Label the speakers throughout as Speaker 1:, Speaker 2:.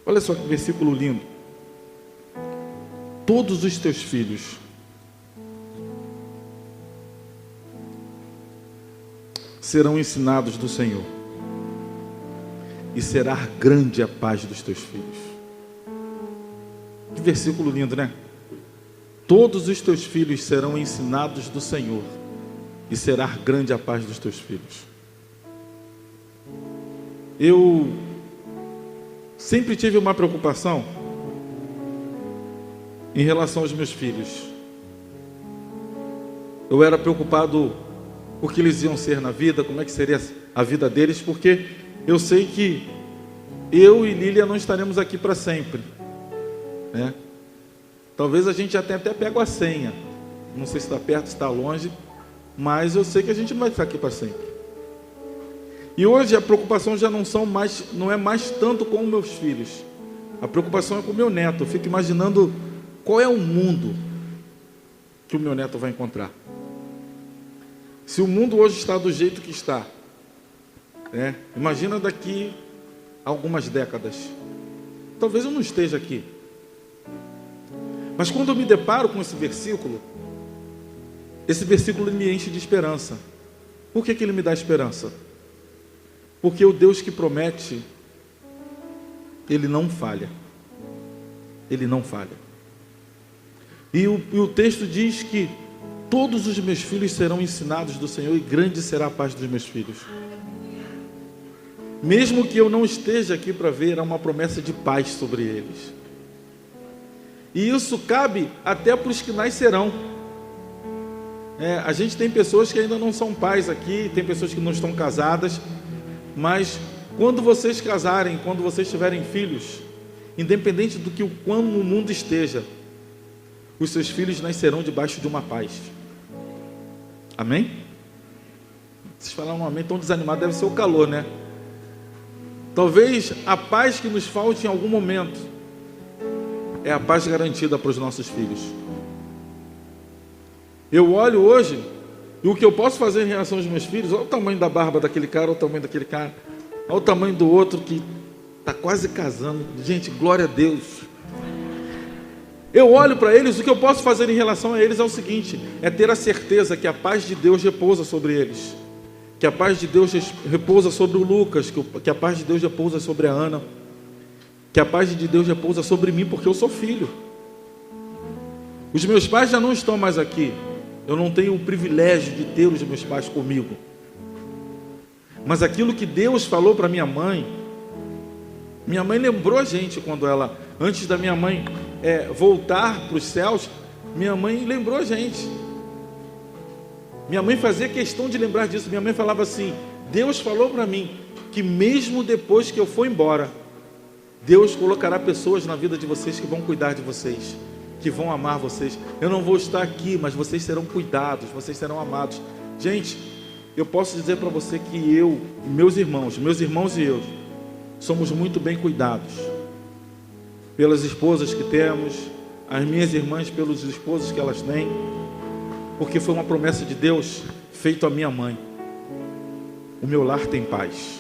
Speaker 1: Olha só que versículo lindo. Todos os teus filhos serão ensinados do Senhor, e será grande a paz dos teus filhos. Que versículo lindo, né? Todos os teus filhos serão ensinados do Senhor, e será grande a paz dos teus filhos. Eu sempre tive uma preocupação em relação aos meus filhos. Eu era preocupado o que eles iam ser na vida, como é que seria a vida deles, porque eu sei que eu e Lília não estaremos aqui para sempre, né? Talvez a gente já tenha até pego a senha, não sei se está perto, se está longe, mas eu sei que a gente não vai ficar aqui para sempre. E hoje a preocupação já não é mais tanto com meus filhos, a preocupação é com o meu neto. Eu fico imaginando qual é o mundo que o meu neto vai encontrar. Se o mundo hoje está do jeito que está, né? Imagina daqui a algumas décadas. Talvez eu não esteja aqui. Mas quando eu me deparo com esse versículo me enche de esperança. Por que ele me dá esperança? Porque o Deus que promete, Ele não falha. Ele não falha. E o texto diz que todos os meus filhos serão ensinados do Senhor, e grande será a paz dos meus filhos. Mesmo que eu não esteja aqui para ver, há uma promessa de paz sobre eles. E isso cabe até para os que nascerão. A gente tem pessoas que ainda não são pais aqui, tem pessoas que não estão casadas, mas quando vocês casarem, quando vocês tiverem filhos, independente do que quando o mundo esteja, os seus filhos nascerão debaixo de uma paz. Amém? Vocês falaram um amém tão desanimado, deve ser o calor, né? Talvez a paz que nos falte em algum momento é a paz garantida para os nossos filhos. Eu olho hoje, e o que eu posso fazer em relação aos meus filhos, olha o tamanho da barba daquele cara, olha o tamanho daquele cara, olha o tamanho do outro que está quase casando. Gente, glória a Deus. Eu olho para eles, o que eu posso fazer em relação a eles é o seguinte: é ter a certeza que a paz de Deus repousa sobre eles, que a paz de Deus repousa sobre o Lucas, que a paz de Deus repousa sobre a Ana, que a paz de Deus repousa sobre mim, porque eu sou filho. Os meus pais já não estão mais aqui, eu não tenho o privilégio de ter os meus pais comigo, mas aquilo que Deus falou para minha mãe lembrou a gente quando ela, antes da minha mãe voltar para os céus, minha mãe lembrou a gente. Minha mãe fazia questão de lembrar disso. Minha mãe falava assim: Deus falou para mim que mesmo depois que eu for embora, Deus colocará pessoas na vida de vocês que vão cuidar de vocês, que vão amar vocês. Eu não vou estar aqui, mas vocês serão cuidados, vocês serão amados. Gente, eu posso dizer para você que eu e meus irmãos e eu somos muito bem cuidados pelas esposas que temos, as minhas irmãs pelos esposos que elas têm, porque foi uma promessa de Deus feita à minha mãe. O meu lar tem paz.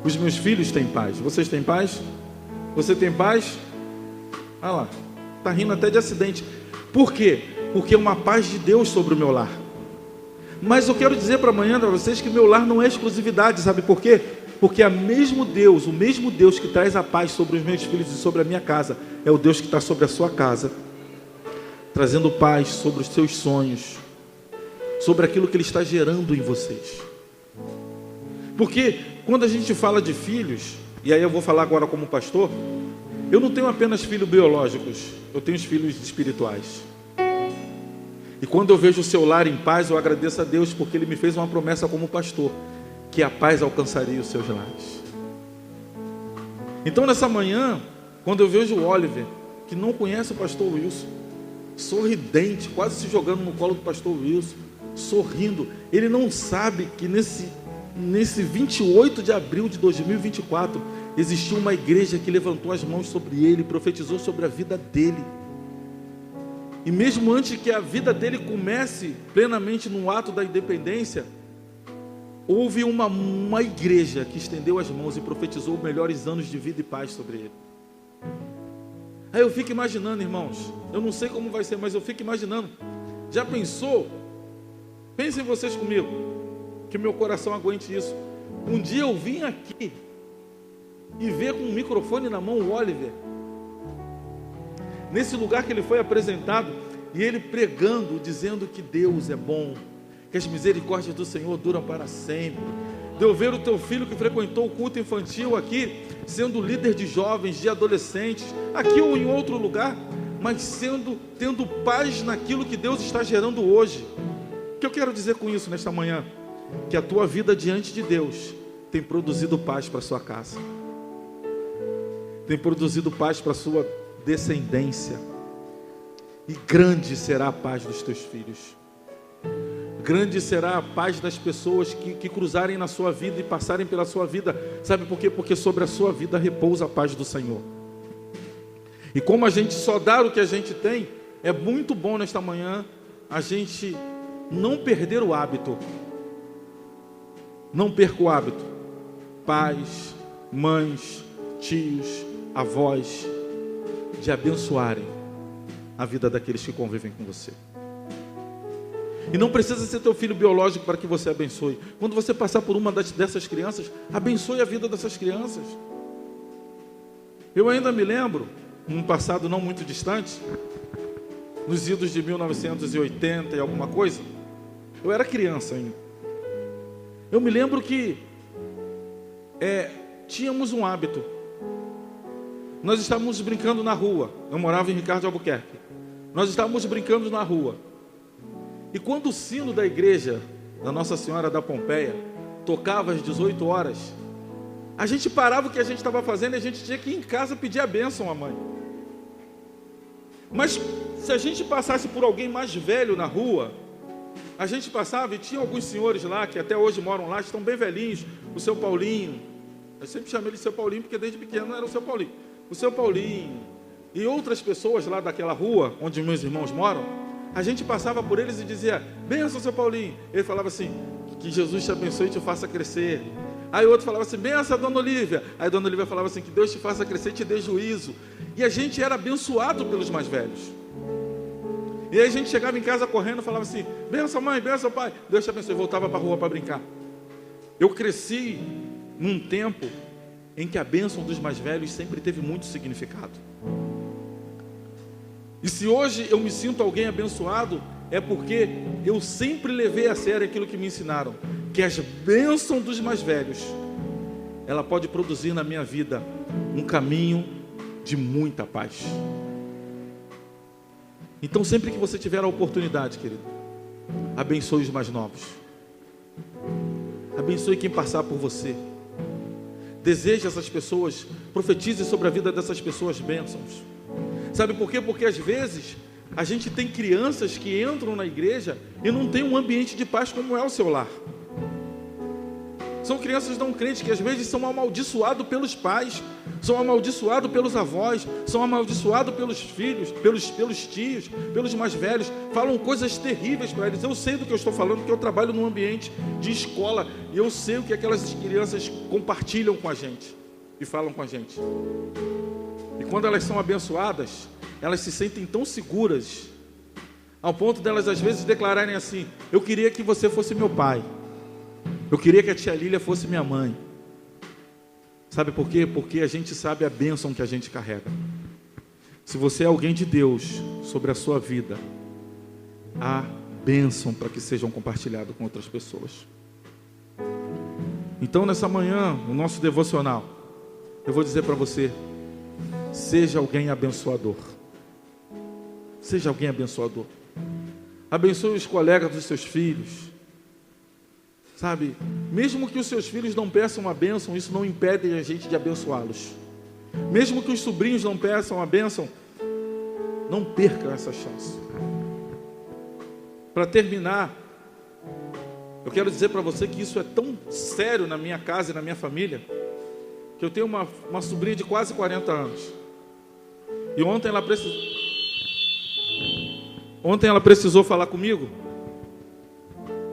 Speaker 1: Os meus filhos têm paz. Vocês têm paz? Você tem paz? Ah lá, está rindo até de acidente. Por quê? Porque é uma paz de Deus sobre o meu lar. Mas eu quero dizer para amanhã para vocês que meu lar não é exclusividade. Sabe por quê? Porque o mesmo Deus que traz a paz sobre os meus filhos e sobre a minha casa, é o Deus que está sobre a sua casa, trazendo paz sobre os seus sonhos, sobre aquilo que Ele está gerando em vocês. Porque quando a gente fala de filhos, e aí eu vou falar agora como pastor, eu não tenho apenas filhos biológicos, eu tenho os filhos espirituais. E quando eu vejo o seu lar em paz, eu agradeço a Deus, porque Ele me fez uma promessa como pastor, que a paz alcançaria os seus lares. Então nessa manhã, quando eu vejo o Oliver, que não conhece o pastor Wilson, sorridente, quase se jogando no colo do pastor Wilson, sorrindo, ele não sabe que nesse 28 de abril de 2024, existiu uma igreja que levantou as mãos sobre ele, profetizou sobre a vida dele. E mesmo antes que a vida dele comece plenamente no ato da independência, houve uma igreja que estendeu as mãos e profetizou melhores anos de vida e paz sobre ele. Aí eu fico imaginando, irmãos, eu não sei como vai ser, mas eu fico imaginando. Já pensou? Pensem vocês comigo, que meu coração aguente isso. Um dia eu vim aqui e ver com um microfone na mão o Oliver, nesse lugar que ele foi apresentado, e ele pregando, dizendo que Deus é bom, que as misericórdias do Senhor duram para sempre. De eu ver o teu filho que frequentou o culto infantil aqui, sendo líder de jovens, de adolescentes, aqui ou em outro lugar, mas tendo paz naquilo que Deus está gerando hoje. O que eu quero dizer com isso nesta manhã? Que a tua vida diante de Deus tem produzido paz para a sua casa, tem produzido paz para a sua descendência, e grande será a paz dos teus filhos. Grande será a paz das pessoas que cruzarem na sua vida e passarem pela sua vida. Sabe por quê? Porque sobre a sua vida repousa a paz do Senhor. E como a gente só dá o que a gente tem, é muito bom nesta manhã a gente não perder o hábito. Não perca o hábito. Pais, mães, tios, avós, de abençoarem a vida daqueles que convivem com você. E não precisa ser teu filho biológico para que você abençoe. Quando você passar por uma dessas crianças, abençoe a vida dessas crianças. Eu ainda me lembro, num passado não muito distante, nos idos de 1980 e alguma coisa, eu era criança ainda. Eu me lembro que tínhamos um hábito. Nós estávamos brincando na rua. Eu morava em Ricardo de Albuquerque. Nós estávamos brincando na rua. E quando o sino da igreja da Nossa Senhora da Pompeia tocava às 18 horas, a gente parava o que a gente estava fazendo e a gente tinha que ir em casa pedir a bênção à mãe. Mas se a gente passasse por alguém mais velho na rua, a gente passava e tinha alguns senhores lá, que até hoje moram lá, estão bem velhinhos, o seu Paulinho, eu sempre chamei ele de seu Paulinho, porque desde pequeno era o seu Paulinho, o seu Paulinho, e outras pessoas lá daquela rua, onde meus irmãos moram, a gente passava por eles e dizia, benção, seu Paulinho. Ele falava assim, que Jesus te abençoe e te faça crescer. Aí o outro falava assim, benção, dona Olívia. Aí a dona Olívia falava assim, que Deus te faça crescer e te dê juízo. E a gente era abençoado pelos mais velhos. E aí a gente chegava em casa correndo e falava assim, benção mãe, benção pai, Deus te abençoe. E voltava para a rua para brincar. Eu cresci num tempo em que a bênção dos mais velhos sempre teve muito significado. E se hoje eu me sinto alguém abençoado, é porque eu sempre levei a sério aquilo que me ensinaram, que as bênçãos dos mais velhos, ela pode produzir na minha vida um caminho de muita paz. Então sempre que você tiver a oportunidade, querido, abençoe os mais novos, abençoe quem passar por você, deseje essas pessoas, profetize sobre a vida dessas pessoas bênçãos. Sabe por quê? Porque às vezes a gente tem crianças que entram na igreja e não tem um ambiente de paz como é o seu lar. São crianças não crentes que às vezes são amaldiçoados pelos pais, são amaldiçoados pelos avós, são amaldiçoados pelos filhos, pelos tios, pelos mais velhos, falam coisas terríveis para eles. Eu sei do que eu estou falando, porque eu trabalho num ambiente de escola e eu sei o que aquelas crianças compartilham com a gente e falam com a gente. E quando elas são abençoadas, elas se sentem tão seguras, ao ponto delas às vezes declararem assim, eu queria que você fosse meu pai, eu queria que a tia Lília fosse minha mãe. Sabe por quê? Porque a gente sabe a bênção que a gente carrega. Se você é alguém de Deus sobre a sua vida, há bênção para que sejam compartilhadas com outras pessoas. Então nessa manhã, no nosso devocional, eu vou dizer para você, seja alguém abençoador. Seja alguém abençoador. Abençoe os colegas dos seus filhos. Sabe, mesmo que os seus filhos não peçam a bênção, isso não impede a gente de abençoá-los. Mesmo que os sobrinhos não peçam a bênção, não percam essa chance. Para terminar, eu quero dizer para você que isso é tão sério na minha casa e na minha família, que eu tenho uma sobrinha de quase 40 anos. E ontem ela precisou falar comigo.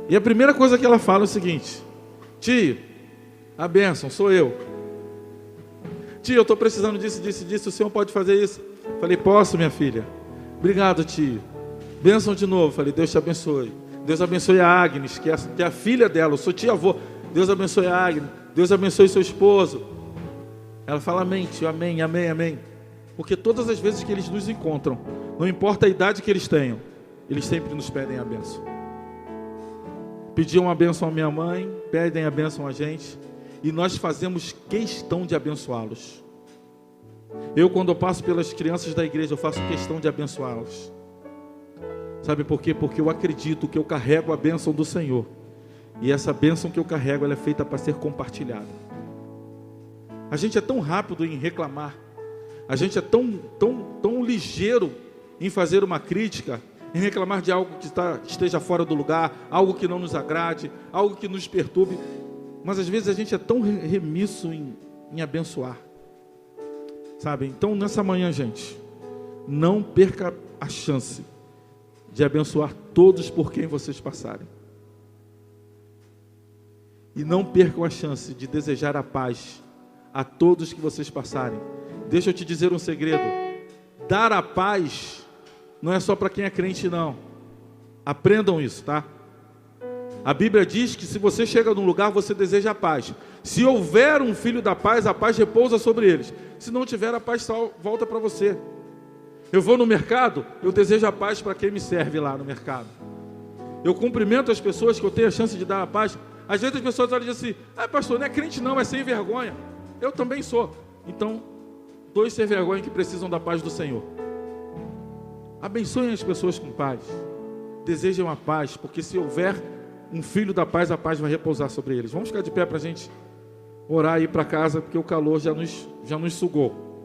Speaker 1: E a primeira coisa que ela fala é o seguinte, Tia, a bênção, sou eu. Tia, eu estou precisando disso, o senhor pode fazer isso? Falei, posso, minha filha. Obrigado, tia. Bênção de novo. Falei, Deus te abençoe. Deus abençoe a Agnes, que é a filha dela, eu sou tia-avô. Deus abençoe a Agnes. Deus abençoe seu esposo. Ela fala amém, tio, amém, amém, amém. Porque todas as vezes que eles nos encontram, não importa a idade que eles tenham, eles sempre nos pedem a bênção. Pediam a bênção à minha mãe, pedem a bênção a gente, e nós fazemos questão de abençoá-los. Eu, quando eu passo pelas crianças da igreja, eu faço questão de abençoá-las. Sabe por quê? Porque eu acredito que eu carrego a bênção do Senhor. E essa bênção que eu carrego, ela é feita para ser compartilhada. A gente é tão rápido em reclamar. A gente é tão ligeiro em fazer uma crítica, em reclamar de algo que esteja fora do lugar, algo que não nos agrade, algo que nos perturbe. Mas às vezes a gente é tão remisso em abençoar. Sabe? Então nessa manhã, gente, não perca a chance de abençoar todos por quem vocês passarem. E não percam a chance de desejar a paz a todos que vocês passarem. Deixa eu te dizer um segredo. Dar a paz não é só para quem é crente, não. Aprendam isso, tá? A Bíblia diz que se você chega num lugar, você deseja a paz. Se houver um filho da paz, a paz repousa sobre eles. Se não tiver, a paz volta para você. Eu vou no mercado, eu desejo a paz para quem me serve lá no mercado. Eu cumprimento as pessoas que eu tenho a chance de dar a paz. Às vezes as pessoas olham e dizem assim, pastor, não é crente não, é sem vergonha. Eu também sou. Então, dois sem vergonha que precisam da paz do Senhor. Abençoem as pessoas com paz. Desejam a paz, porque se houver um filho da paz, a paz vai repousar sobre eles. Vamos ficar de pé para a gente orar e ir para casa, porque o calor já nos sugou.